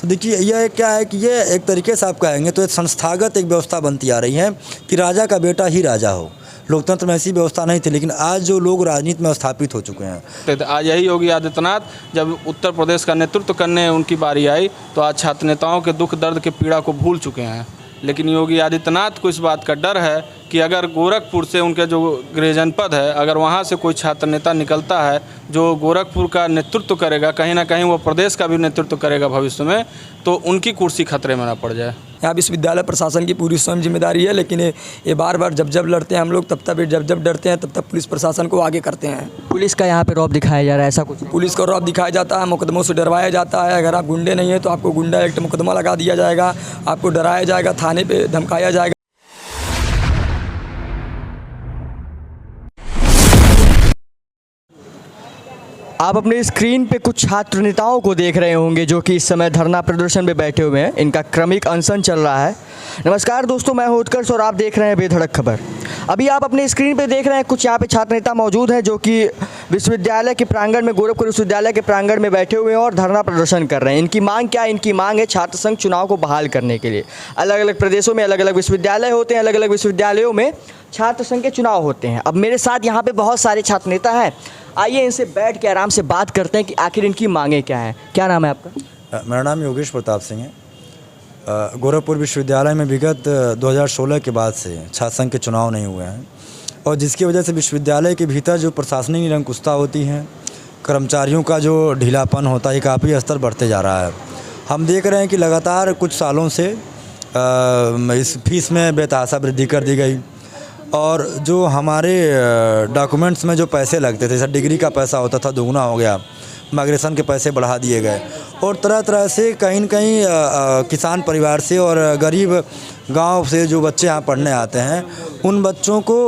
तो देखिए यह क्या है कि ये एक तरीके से आप कहेंगे तो एक संस्थागत एक व्यवस्था बनती आ रही है कि राजा का बेटा ही राजा हो। लोकतंत्र में ऐसी व्यवस्था नहीं थी, लेकिन आज जो लोग राजनीति में स्थापित हो चुके हैं। आज यही योगी आदित्यनाथ जब उत्तर प्रदेश का नेतृत्व करने उनकी बारी आई तो आज छात्र नेताओं के दुख दर्द के पीड़ा को भूल चुके हैं। लेकिन योगी आदित्यनाथ को इस बात का डर है कि अगर गोरखपुर से उनके जो गृह जनपद है, अगर वहाँ से कोई छात्र नेता निकलता है जो गोरखपुर का नेतृत्व करेगा, कहीं ना कहीं वो प्रदेश का भी नेतृत्व करेगा भविष्य में, तो उनकी कुर्सी खतरे में ना पड़ जाए। यहाँ विश्वविद्यालय प्रशासन की पूरी स्वयं जिम्मेदारी है, लेकिन ये बार बार जब लड़ते हैं हम लोग, तब जब डरते हैं तब पुलिस प्रशासन को आगे करते हैं। पुलिस का यहाँ पे रौब दिखाया जा रहा है, ऐसा कुछ? पुलिस को रौब दिखाया जाता है, मुकदमों से डरवाया जाता है। अगर आप गुंडे नहीं हैं तो आपको गुंडा एक्ट मुकदमा लगा दिया जाएगा, आपको डराया जाएगा, थाने पर धमकाया जाएगा। आप अपने स्क्रीन पे कुछ छात्र नेताओं को देख रहे होंगे जो कि इस समय धरना प्रदर्शन में बैठे हुए हैं। इनका क्रमिक अनशन चल रहा है। नमस्कार दोस्तों, मैं हूं उत्कर्ष और आप देख रहे हैं बेधड़क खबर। अभी आप अपने स्क्रीन पे देख रहे हैं कुछ यहाँ पे छात्र नेता मौजूद हैं जो कि विश्वविद्यालय के प्रांगण में, गोरखपुर विश्वविद्यालय के प्रांगण में बैठे हुए हैं और धरना प्रदर्शन कर रहे हैं। इनकी मांग क्या है? इनकी मांग है छात्र संघ चुनाव को बहाल करने के लिए। अलग अलग प्रदेशों में अलग अलग विश्वविद्यालय होते हैं, अलग अलग विश्वविद्यालयों में छात्र संघ के चुनाव होते हैं। अब मेरे साथ यहाँ पे बहुत सारे छात्र नेता हैं, आइए इनसे बैठ के आराम से बात करते हैं कि आखिर इनकी मांगें क्या हैं। क्या नाम है आपका? मेरा नाम योगेश प्रताप सिंह है। गोरखपुर विश्वविद्यालय में विगत 2016 के बाद से छात्र संघ के चुनाव नहीं हुए हैं और जिसकी वजह से विश्वविद्यालय के भीतर जो प्रशासनिक निरंकुशता होती है, कर्मचारियों का जो ढीलापन होता है, काफ़ी स्तर बढ़ते जा रहा है। हम देख रहे हैं कि लगातार कुछ सालों से इस फीस में बेतहाशा वृद्धि कर दी गई और जो हमारे डॉक्यूमेंट्स में जो पैसे लगते थे, जैसे डिग्री का पैसा होता था दुगना हो गया, माइग्रेशन के पैसे बढ़ा दिए गए और तरह तरह से कहीं न कहीं किसान परिवार से और गरीब गांव से जो बच्चे यहाँ पढ़ने आते हैं उन बच्चों को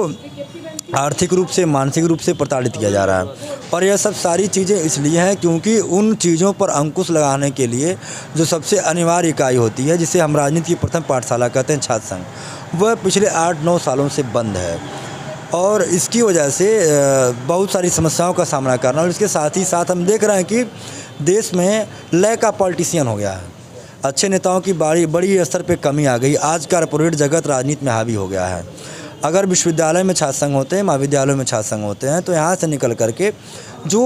आर्थिक रूप से, मानसिक रूप से प्रताड़ित किया जा रहा है। और यह सब सारी चीज़ें इसलिए हैं क्योंकि उन चीज़ों पर अंकुश लगाने के लिए जो सबसे अनिवार्य इकाई होती है, जिसे हम राजनीति की प्रथम पाठशाला कहते हैं, छात्र संघ, वह पिछले 8-9 सालों से बंद है और इसकी वजह से बहुत सारी समस्याओं का सामना करना। और इसके साथ ही साथ हम देख रहे हैं कि देश में लैक ऑफ पॉलिटिशियन हो गया है। अच्छे नेताओं की बड़ी स्तर पे कमी आ गई। आज कॉर्पोरेट जगत राजनीति में हावी हो गया है। अगर विश्वविद्यालय में छात्र संघ होते हैं, महाविद्यालयों में छात्र संघ होते हैं, तो यहाँ से निकल करके जो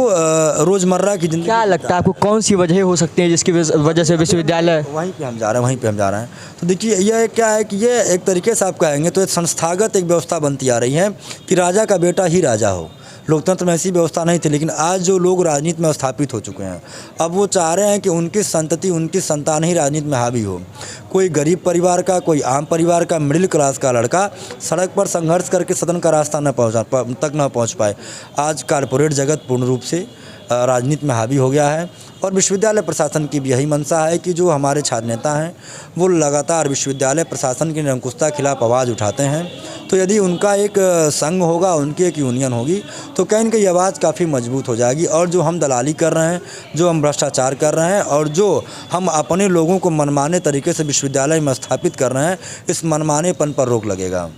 रोज़मर्रा की ज़िंदगी, क्या लगता है आपको कौन सी वजह हो सकती है जिसकी वजह से विश्वविद्यालय वहीं पे हम जा रहे हैं। तो देखिए यह क्या है कि ये एक तरीके से आप कहेंगे तो एक संस्थागत एक व्यवस्था बनती आ रही है कि राजा का बेटा ही राजा हो। लोकतंत्र में ऐसी व्यवस्था नहीं थी, लेकिन आज जो लोग राजनीति में स्थापित हो चुके हैं, अब वो चाह रहे हैं कि उनकी संतति, उनकी संतान ही राजनीति में हावी हो। कोई गरीब परिवार का, कोई आम परिवार का, मिडिल क्लास का लड़का सड़क पर संघर्ष करके सदन का रास्ता न पहुंच पाए। आज कॉर्पोरेट जगत पूर्ण रूप से राजनीति में हावी हो गया है और विश्वविद्यालय प्रशासन की भी यही मंशा है कि जो हमारे छात्र नेता हैं वो लगातार विश्वविद्यालय प्रशासन की निरंकुशता के खिलाफ आवाज़ उठाते हैं। तो यदि उनका एक संघ होगा, उनकी एक यूनियन होगी, तो कहीं न कहीं आवाज़ काफ़ी मजबूत हो जाएगी। और जो हम दलाली कर रहे हैं, जो हम भ्रष्टाचार कर रहे हैं और जो हम अपने लोगों को मनमाने तरीके से विश्वविद्यालय में स्थापित कर रहे हैं, इस मनमानेपन पर रोक लगेगा।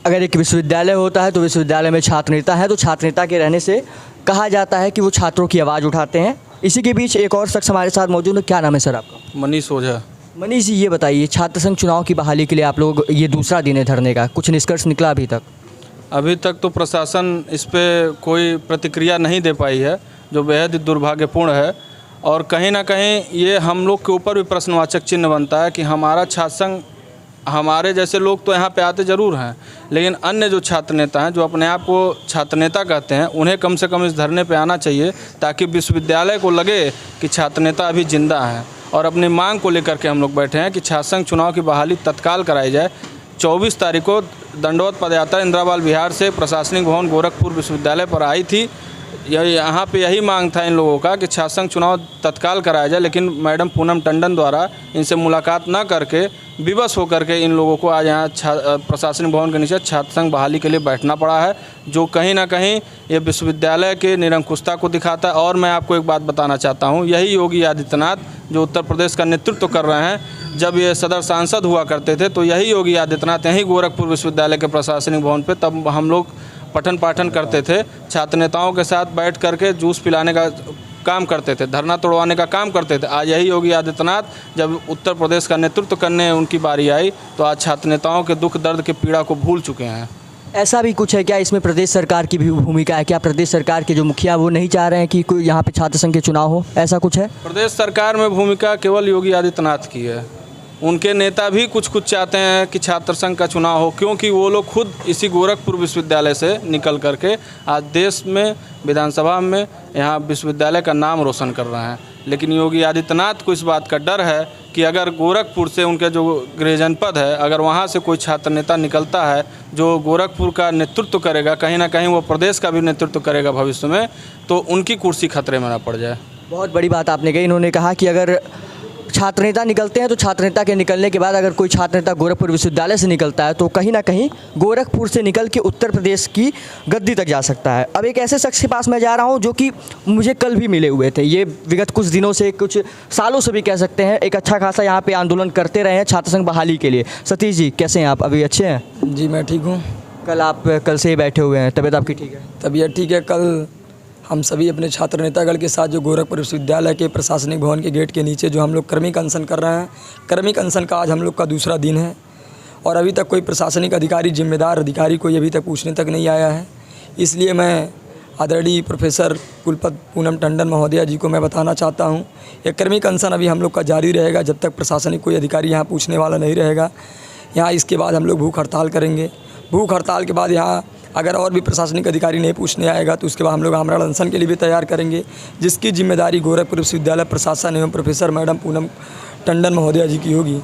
अगर एक विश्वविद्यालय होता है तो विश्वविद्यालय में छात्र नेता है, तो छात्र नेता के रहने से कहा जाता है कि वो छात्रों की आवाज़ उठाते हैं। इसी के बीच एक और शख्स हमारे साथ मौजूद है। क्या नाम है सर आपका? मनीष ओझा। मनीष जी, ये बताइए, छात्र संघ चुनाव की बहाली के लिए आप लोग, ये दूसरा दिन है धरने का, कुछ निष्कर्ष निकला अभी तक? अभी तक तो प्रशासन इस पे कोई प्रतिक्रिया नहीं दे पाई है, जो बेहद दुर्भाग्यपूर्ण है। और कहीं ना कहीं ये हम लोग के ऊपर भी प्रश्नवाचक चिन्ह बनता है कि हमारा छात्र संघ, हमारे जैसे लोग तो यहाँ पे आते ज़रूर हैं, लेकिन अन्य जो छात्र नेता हैं, जो अपने आप को छात्र नेता कहते हैं, उन्हें कम से कम इस धरने पे आना चाहिए ताकि विश्वविद्यालय को लगे कि छात्र नेता अभी जिंदा हैं। और अपनी मांग को लेकर के हम लोग बैठे हैं कि छात्र संघ चुनाव की बहाली तत्काल कराई जाए। 24 तारीख को दंडवत पदयात्रा इंदिरावाल विहार से प्रशासनिक भवन गोरखपुर विश्वविद्यालय पर आई थी। यहाँ पे यही मांग था इन लोगों का कि छात्र संघ चुनाव तत्काल कराया जाए, लेकिन मैडम पूनम टंडन द्वारा इनसे मुलाकात न करके विवश होकर के इन लोगों को आज यहाँ प्रशासनिक भवन के नीचे छात्र संघ बहाली के लिए बैठना पड़ा है, जो कहीं ना कहीं ये विश्वविद्यालय के निरंकुशता को दिखाता है। और मैं आपको एक बात बताना चाहता हूँ, यही योगी आदित्यनाथ जो उत्तर प्रदेश का नेतृत्व कर रहे हैं, जब ये सदर सांसद हुआ करते थे तो यही योगी आदित्यनाथ यहीं गोरखपुर विश्वविद्यालय के प्रशासनिक भवन पर, तब हम लोग पठन पाठन करते थे, छात्र नेताओं के साथ बैठ करके जूस पिलाने का काम करते थे, धरना तोड़वाने का काम करते थे। आज यही योगी आदित्यनाथ जब उत्तर प्रदेश का नेतृत्व करने उनकी बारी आई तो आज छात्र नेताओं के दुख दर्द के पीड़ा को भूल चुके हैं। ऐसा भी कुछ है क्या इसमें प्रदेश सरकार की भी भूमिका है? क्या प्रदेश सरकार के जो मुखिया वो नहीं चाह रहे हैं कि कोई यहाँ पे छात्र संघ के चुनाव हो, ऐसा कुछ है? प्रदेश सरकार में भूमिका केवल योगी आदित्यनाथ की है। उनके नेता भी कुछ चाहते हैं कि छात्र संघ का चुनाव हो, क्योंकि वो लोग खुद इसी गोरखपुर विश्वविद्यालय से निकल करके आज देश में विधानसभा में यहाँ विश्वविद्यालय का नाम रोशन कर रहे हैं। लेकिन योगी आदित्यनाथ को इस बात का डर है कि अगर गोरखपुर से उनके जो गृह जनपद है, अगर वहाँ से कोई छात्र नेता निकलता है जो गोरखपुर का नेतृत्व करेगा, कहीं ना कहीं वो प्रदेश का भी नेतृत्व करेगा भविष्य में, तो उनकी कुर्सी खतरे में ना पड़ जाए। बहुत बड़ी बात आपने कही। इन्होंने कहा कि अगर छात्र नेता निकलते हैं तो छात्र नेता के निकलने के बाद अगर कोई छात्र नेता गोरखपुर विश्वविद्यालय से निकलता है तो कहीं ना कहीं गोरखपुर से निकल के उत्तर प्रदेश की गद्दी तक जा सकता है। अब एक ऐसे शख्स के पास मैं जा रहा हूं जो कि मुझे कल भी मिले हुए थे। ये विगत कुछ दिनों से, कुछ सालों से भी कह सकते हैं, एक अच्छा खासा यहाँ पे आंदोलन करते रहे हैं छात्र संघ बहाली के लिए। सतीश जी, कैसे हैं आप? अभी अच्छे हैं? जी मैं ठीक हूँ। कल से ही बैठे हुए हैं, तबीयत आपकी ठीक है? तबीयत ठीक है। कल हम सभी अपने छात्र नेतागण के साथ जो गोरखपुर विश्वविद्यालय के प्रशासनिक भवन के गेट के नीचे जो हम लोग क्रमिक अनशन कर रहे हैं, क्रमिक अनशन का आज हम लोग का दूसरा दिन है और अभी तक कोई प्रशासनिक अधिकारी, जिम्मेदार अधिकारी कोई अभी तक पूछने तक नहीं आया है। इसलिए मैं आदरणीय प्रोफेसर कुलपति पूनम टंडन महोदया जी को मैं बताना चाहता हूँ, ये क्रमिक अनशन अभी हम लोग का जारी रहेगा जब तक प्रशासनिक कोई अधिकारी यहाँ पूछने वाला नहीं रहेगा। यहाँ इसके बाद हम लोग भूख हड़ताल करेंगे। भूख हड़ताल के बाद यहाँ अगर और भी प्रशासनिक अधिकारी नहीं पूछने आएगा तो उसके बाद हम लोग आमरण अनशन के लिए भी तैयार करेंगे, जिसकी जिम्मेदारी गोरखपुर विश्वविद्यालय प्रशासन एवं प्रोफेसर मैडम पूनम टंडन महोदया जी की होगी।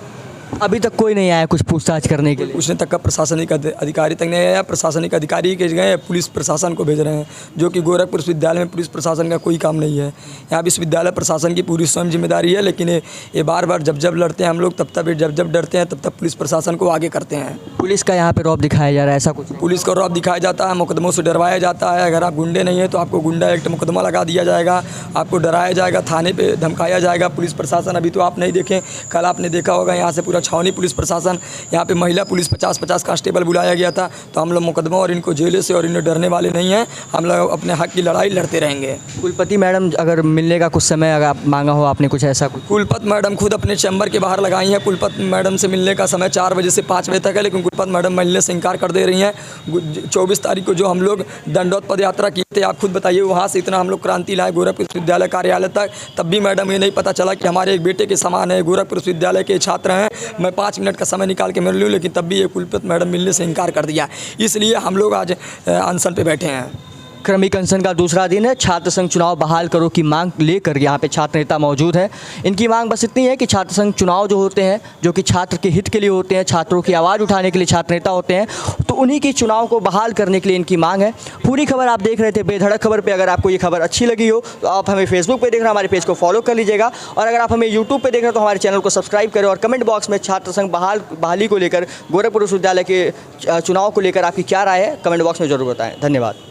अभी तक कोई नहीं आया कुछ पूछताछ करने के लिए? पूछने तक का प्रशासनिक अधिकारी तक नहीं आया। प्रशासनिक अधिकारी के गए पुलिस प्रशासन को भेज रहे हैं, जो कि गोरखपुर विश्वविद्यालय में पुलिस प्रशासन का कोई काम नहीं है। यहाँ विश्वविद्यालय प्रशासन की पूरी स्वयं जिम्मेदारी है, लेकिन ये बार बार जब लड़ते हैं हम लोग तब जब डरते हैं तब पुलिस प्रशासन को आगे करते हैं। पुलिस का यहाँ पे रौब दिखाया जा रहा है, ऐसा कुछ? पुलिस का रौब दिखाया जाता है, मुकदमों से डरवाया जाता है। अगर आप गुंडे नहीं हैं तो आपको गुंडा एक्ट मुकदमा लगा दिया जाएगा, आपको डराया जाएगा, थाने पे धमकाया जाएगा। पुलिस प्रशासन अभी तो आप नहीं देखें, कल आपने देखा होगा यहाँ से पूरा छावनी पुलिस प्रशासन, यहाँ पे महिला पुलिस 50-50 कांस्टेबल बुलाया गया था। तो हम लोग मुकदमा और इनको जेल से और इन्हें डरने वाले नहीं हैं। हम लोग अपने हक की लड़ाई लड़ते रहेंगे। कुलपति मैडम अगर मिलने का कुछ समय अगर आप मांगा हो आपने कुछ ऐसा कुछ? कुलपति मैडम खुद अपने चैम्बर के बाहर लगाई हैं। कुलपति मैडम से मिलने का समय 4 बजे से 5 बजे तक है, लेकिन कुलपति मैडम मिलने से इनकार कर दे रही हैं। 24 तारीख को जो हम लोग दंडोत पद यात्रा किए थे, आप खुद बताइए, वहाँ से इतना हम लोग क्रांति लाए गोरखपुर विश्वविद्यालय कार्यालय तक, तब भी मैडम ये नहीं पता चला कि हमारे एक बेटे के समान है, गोरखपुर विश्वविद्यालय के छात्र हैं। मैं 5 मिनट का समय निकाल के मिल लूँ, लेकिन तब भी ये कुलपति मैडम मिलने से इनकार कर दिया। इसलिए हम लोग आज अनशन पे बैठे हैं। क्रमिक अनशन का दूसरा दिन है। छात्र संघ चुनाव बहाल करो की मांग लेकर यहाँ पे छात्र नेता मौजूद हैं। इनकी मांग बस इतनी है कि छात्र संघ चुनाव जो होते हैं, जो कि छात्र के हित के लिए होते हैं, छात्रों की आवाज़ उठाने के लिए छात्र नेता होते हैं, तो उन्हीं की चुनाव को बहाल करने के लिए इनकी मांग है। पूरी खबर आप देख रहे थे बेधड़क खबर पे। अगर आपको ये खबर अच्छी लगी हो तो आप हमें फेसबुक पे देख रहे हैं, हमारे पेज को फॉलो कर लीजिएगा, और अगर आप हमें यूट्यूब पे देख रहे हैं तो हमारे चैनल को सब्सक्राइब करें, और कमेंट बॉक्स में छात्र संघ बहाली को लेकर, गोरखपुर विश्वविद्यालय के चुनाव को लेकर आपकी क्या राय है, कमेंट बॉक्स में जरूर बताएं। धन्यवाद।